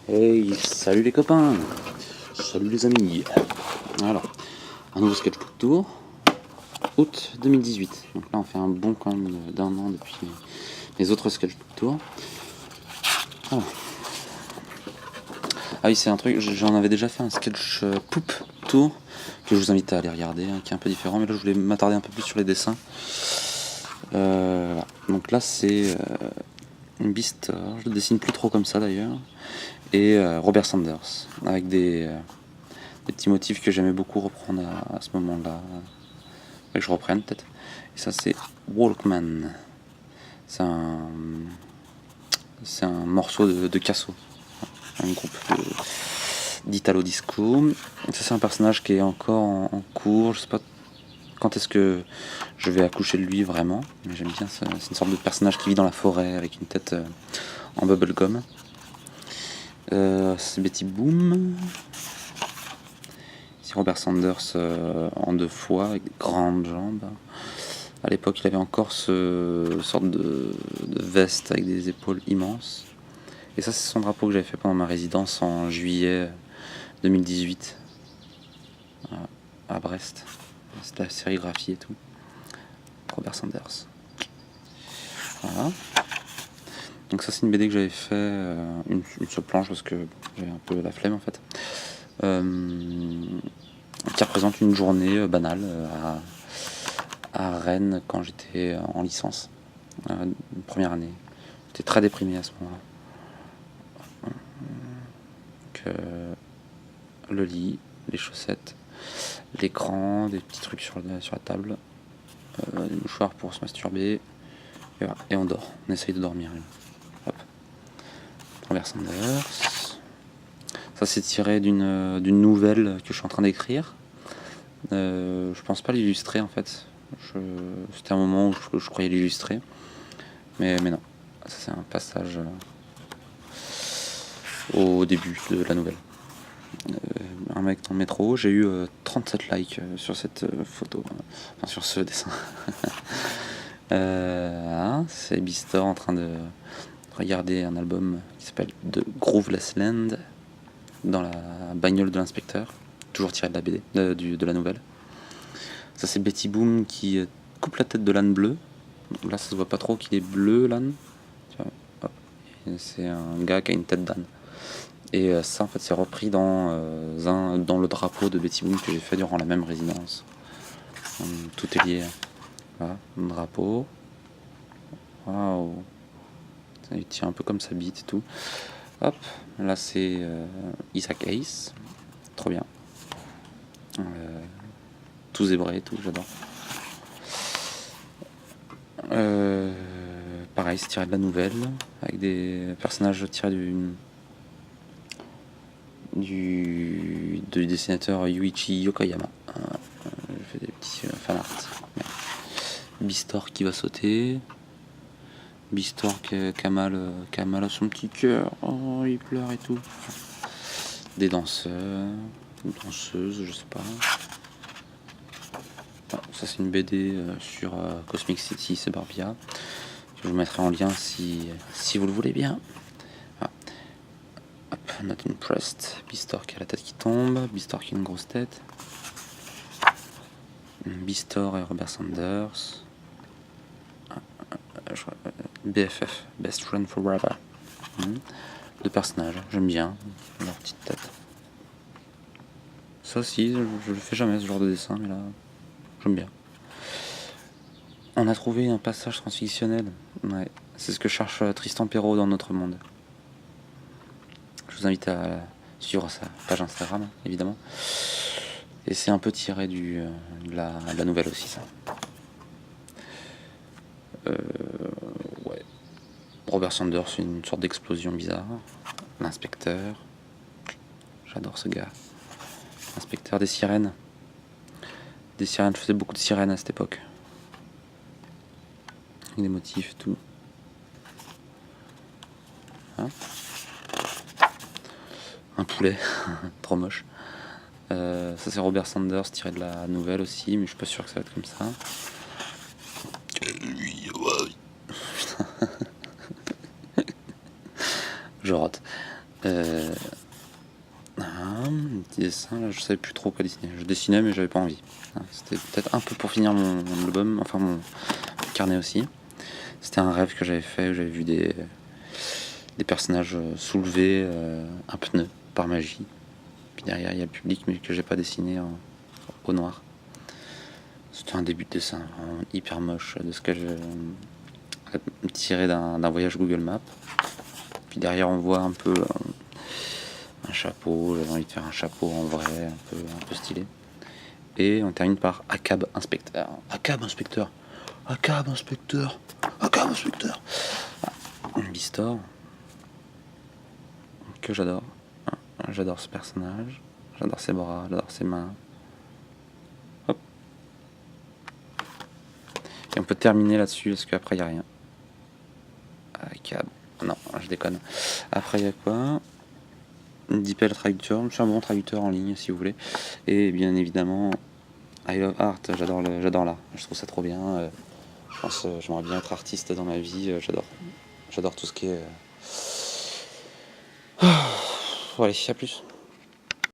Hey, salut les copains, salut les amis. Alors, un nouveau sketchbook tour, août 2018. Donc là, on fait un bond quand même d'un an depuis les autres sketchbook tours. Voilà. Ah oui, c'est un truc, j'en avais déjà fait un sketch poop tour que je vous invite à aller regarder, hein, qui est un peu différent, mais là je voulais m'attarder un peu plus sur les dessins. Voilà. Donc là, c'est une Beastor, je le dessine plus trop comme ça d'ailleurs, et Robert Sanders, avec des petits motifs que j'aimais beaucoup reprendre à ce moment-là, que je reprenne peut-être. Et ça, c'est Walkman. C'est un morceau de Casso, un groupe d'Italo Disco. Et ça, c'est un personnage qui est encore en cours. Je sais pas quand est-ce que je vais accoucher de lui vraiment, mais j'aime bien. C'est une sorte de personnage qui vit dans la forêt avec une tête en bubblegum. C'est Betty Boom. C'est Robert Sanders en deux fois avec des grandes jambes. À l'époque, il avait encore ce sorte de veste avec des épaules immenses. Et ça, c'est son drapeau que j'avais fait pendant ma résidence en juillet 2018 à Brest. C'était la sérigraphie et tout. Robert Sanders. Voilà. Donc ça, c'est une BD que j'avais fait une seule planche parce que j'avais un peu la flemme en fait. Qui représente une journée banale à Rennes quand j'étais en licence, première année. J'étais très déprimé à ce moment-là. Le lit, les chaussettes, l'écran, des petits trucs sur la table, des mouchoirs pour se masturber, et, voilà. Et on dort, on essaye de dormir. Hop. Robert Sanders. Ça c'est tiré d'une nouvelle que je suis en train d'écrire. Je pense pas l'illustrer en fait. C'était un moment où je croyais l'illustrer, mais non. Ça c'est un passage au début de la nouvelle. Un mec dans le métro, j'ai eu 37 likes sur cette photo, enfin sur ce dessin. C'est Beastor en train de regarder un album qui s'appelle The Grooveless Land dans la bagnole de l'inspecteur, toujours tiré de la BD, de la nouvelle. Ça c'est Betty Boom qui coupe la tête de l'âne bleu. Là ça se voit pas trop qu'il est bleu l'âne. C'est un gars qui a une tête d'âne. Et ça en fait c'est repris dans le drapeau de Betty Boom que j'ai fait durant la même résidence. Tout est lié. Voilà, un drapeau. Waouh. Il tient un peu comme sa bite et tout. Hop, là c'est Isaac Hayes. Trop bien. Tout zébré, tout, j'adore. Pareil, c'est tiré de la nouvelle, avec des personnages tirés du dessinateur Yuichi Yokoyama. Je fais des petits fanarts. Beastor qui va sauter. Beastor qui a mal à son petit cœur. Oh, il pleure et tout. Des danseurs, une danseuse, je sais pas. Ça c'est une BD sur Cosmic City, c'est Barbia. Je vous mettrai en lien si vous le voulez bien. Ah. Hop, Not Impressed. Beastor qui a la tête qui tombe. Beastor qui a une grosse tête. Beastor et Robert Sanders. BFF, Best Friend Forever. Deux personnages, j'aime bien leur petite tête. Ça aussi, je le fais jamais ce genre de dessin, mais là, j'aime bien. On a trouvé un passage transfictionnel. Ouais, c'est ce que cherche Tristan Perrault dans Notre Monde. Je vous invite à suivre sa page Instagram, évidemment. Et c'est un peu tiré de la nouvelle aussi, ça. Ouais. Robert Sanders, c'est une sorte d'explosion bizarre. L'inspecteur. J'adore ce gars. Inspecteur des sirènes. Des sirènes, je faisais beaucoup de sirènes à cette époque. Avec des motifs et tout. Hein, un poulet, trop moche. Ça c'est Robert Sanders tiré de la nouvelle aussi, mais je suis pas sûr que ça va être comme ça. Je rate. Euh, un petit dessin, là je savais plus trop quoi dessiner. Je dessinais mais j'avais pas envie. C'était peut-être un peu pour finir mon album, enfin mon carnet aussi. C'était un rêve que j'avais fait, où j'avais vu des personnages soulever un pneu par magie. Puis derrière il y a le public mais que j'ai pas dessiné au noir. C'était un début de dessin vraiment hyper moche de ce que je tiré d'un voyage Google Maps. Puis derrière on voit un peu un chapeau, j'avais envie de faire un chapeau en vrai, un peu stylé. Et on termine par ACAB inspecteur. ACAB inspecteur. ACAB inspecteur. ACAB inspecteur. Bistor. Que j'adore. J'adore ce personnage. J'adore ses bras, j'adore ses mains. Hop. Et on peut terminer là-dessus parce qu'après il n'y a rien. ACAB. Non, je déconne. Après il y a quoi? DeepL traducteur, je suis un bon traducteur en ligne si vous voulez. Et bien évidemment, I love art, j'adore l'art. Je trouve ça trop bien. Je pense j'aimerais bien être artiste dans ma vie. J'adore tout ce qui est. Bon, allez, à plus.